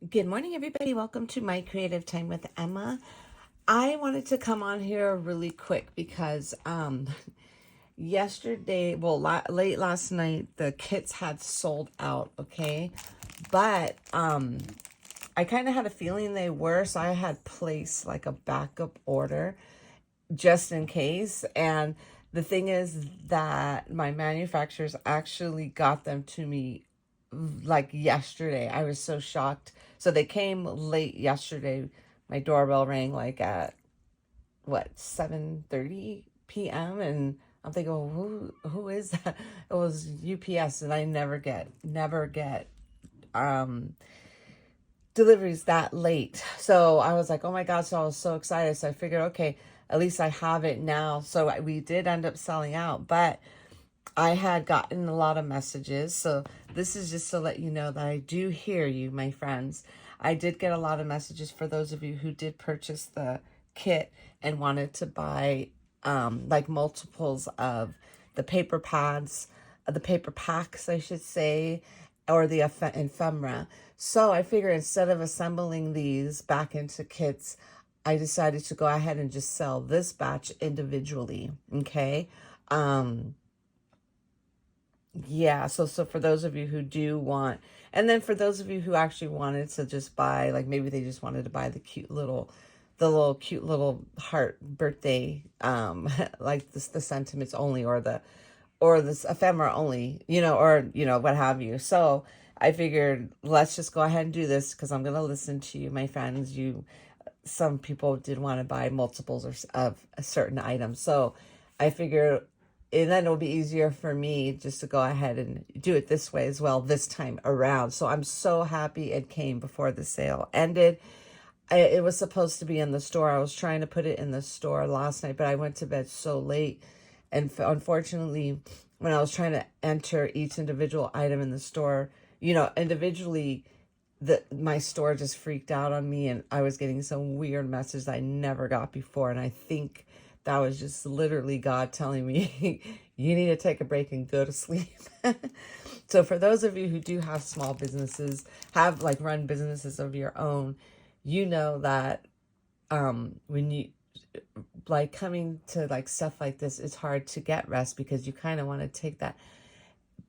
Good morning, everybody. Welcome to My Creative Time with Emma. I wanted to come on here really quick because yesterday, well, late last night, the kits had sold out, okay? But I kind of had a feeling they were, so I had placed like a backup order just in case. And the thing is that my manufacturers actually got them to me like yesterday. I was so shocked. So they came late yesterday. My doorbell rang like at what 7:30 p.m. and I'm thinking, oh, who is that? It was UPS, and I never get deliveries that late. So I was like, oh my God. So I was so excited. So I figured, okay, at least I have it now. So we did end up selling out, but I had gotten a lot of messages. So this is just to let you know that I do hear you, my friends. I did get a lot of messages for those of you who did purchase the kit and wanted to buy like multiples of the paper pads, the paper packs, I should say, or the ephemera. So I figured instead of assembling these back into kits, I decided to go ahead and just sell this batch individually. Okay. Yeah, so for those of you who do want, and then for those of you who actually wanted to just buy, like maybe they just wanted to buy the little cute little heart birthday, like the sentiments only, or this ephemera only, or what have you. So I figured let's just go ahead and do this because I'm gonna listen to you, my friends. Some people did want to buy multiples of a certain item, so I figured and then it'll be easier for me just to go ahead and do it this way as well this time around. So I'm so happy it came before the sale ended. It was supposed to be in the store. I was trying to put it in the store last night, but I went to bed so late. And unfortunately, when I was trying to enter each individual item in the store, individually, my store just freaked out on me, and I was getting some weird messages I never got before. And I think that was just literally God telling me, you need to take a break and go to sleep. So for those of you who do have small businesses, have like run businesses of your own, you know that when you like coming to like stuff like this, it's hard to get rest because you kind of want to take that,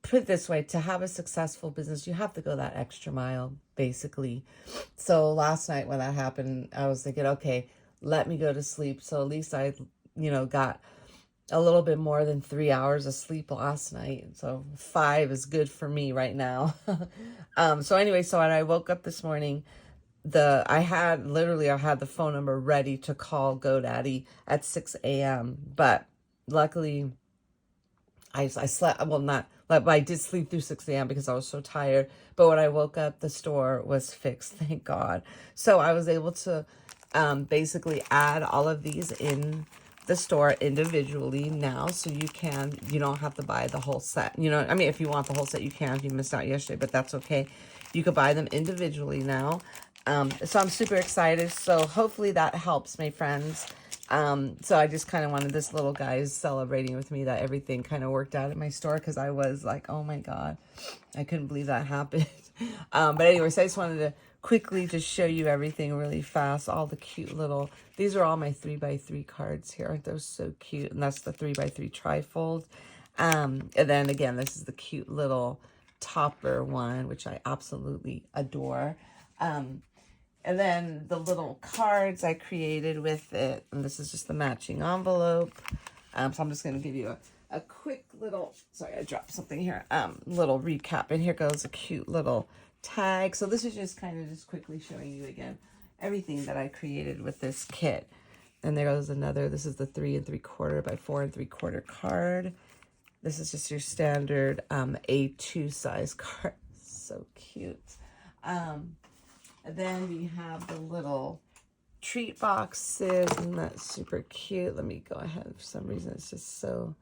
put it this way, to have a successful business, you have to go that extra mile, basically. So last night when that happened, I was thinking, okay, let me go to sleep. So at least I got a little bit more than 3 hours of sleep last night. So 5 is good for me right now. So anyway, so when I woke up this morning, I had the phone number ready to call GoDaddy at 6 a.m. But luckily I slept, well, not, but I did sleep through 6 a.m. because I was so tired. But when I woke up, the store was fixed, thank God. So I was able to basically add all of these in the store individually now. So you don't have to buy the whole set. I mean, if you want the whole set, you can if you missed out yesterday, but that's okay. You could buy them individually now. So I'm super excited. So hopefully that helps, my friends. So I just kind of wanted this little guy celebrating with me that everything kind of worked out at my store because I was like, oh my God, I couldn't believe that happened. But anyways, I just wanted to quickly just show you everything really fast. All the cute little, these are all my 3x3 cards here. Aren't those so cute? And that's the 3x3 trifold. And then again, this is the cute little topper one, which I absolutely adore. And then the little cards I created with it. And this is just the matching envelope. So I'm just going to give you a quick little, sorry, I dropped something here. Little recap. And here goes a cute little tag. So this is just kind of just quickly showing you again everything that I created with this kit. And there goes another. This is the 3 3/4 by 4 3/4 card. This is just your standard A2 size card. So cute. And then we have the little treat boxes, and that's super cute. Let me go ahead. For some reason, it's just so...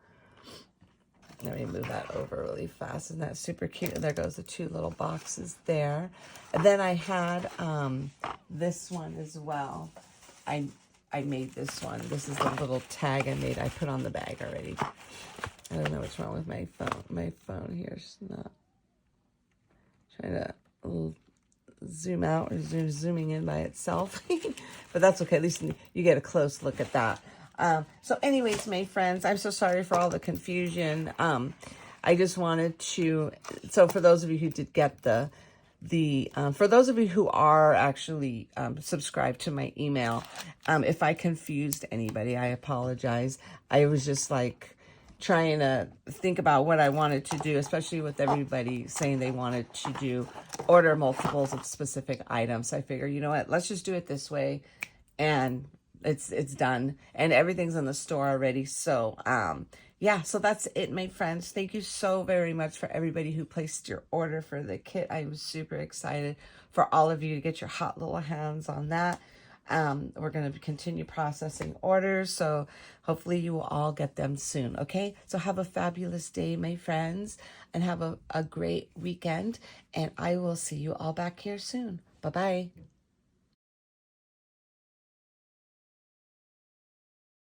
Let me move that over really fast. And that's super cute. And there goes the 2 little boxes there. And then I had this one as well. I made this one. This is the little tag I made. I put on the bag already. I don't know what's wrong with my phone. My phone here is not trying to zoom out or zooming in by itself. But that's okay. At least you get a close look at that. So anyways, my friends, I'm so sorry for all the confusion. I just wanted to, so for those of you who did get for those of you who are actually subscribed to my email, if I confused anybody, I apologize. I was just like trying to think about what I wanted to do, especially with everybody saying they wanted to order multiples of specific items. So I figure, you know what, let's just do it this way, and it's done, and everything's in the store already. So yeah, so that's it, my friends. Thank you so very much for everybody who placed your order for the kit. I was super excited for all of you to get your hot little hands on that. We're going to continue processing orders, so hopefully you will all get them soon. Okay, so have a fabulous day, my friends, and have a great weekend, and I will see you all back here soon. Bye-bye.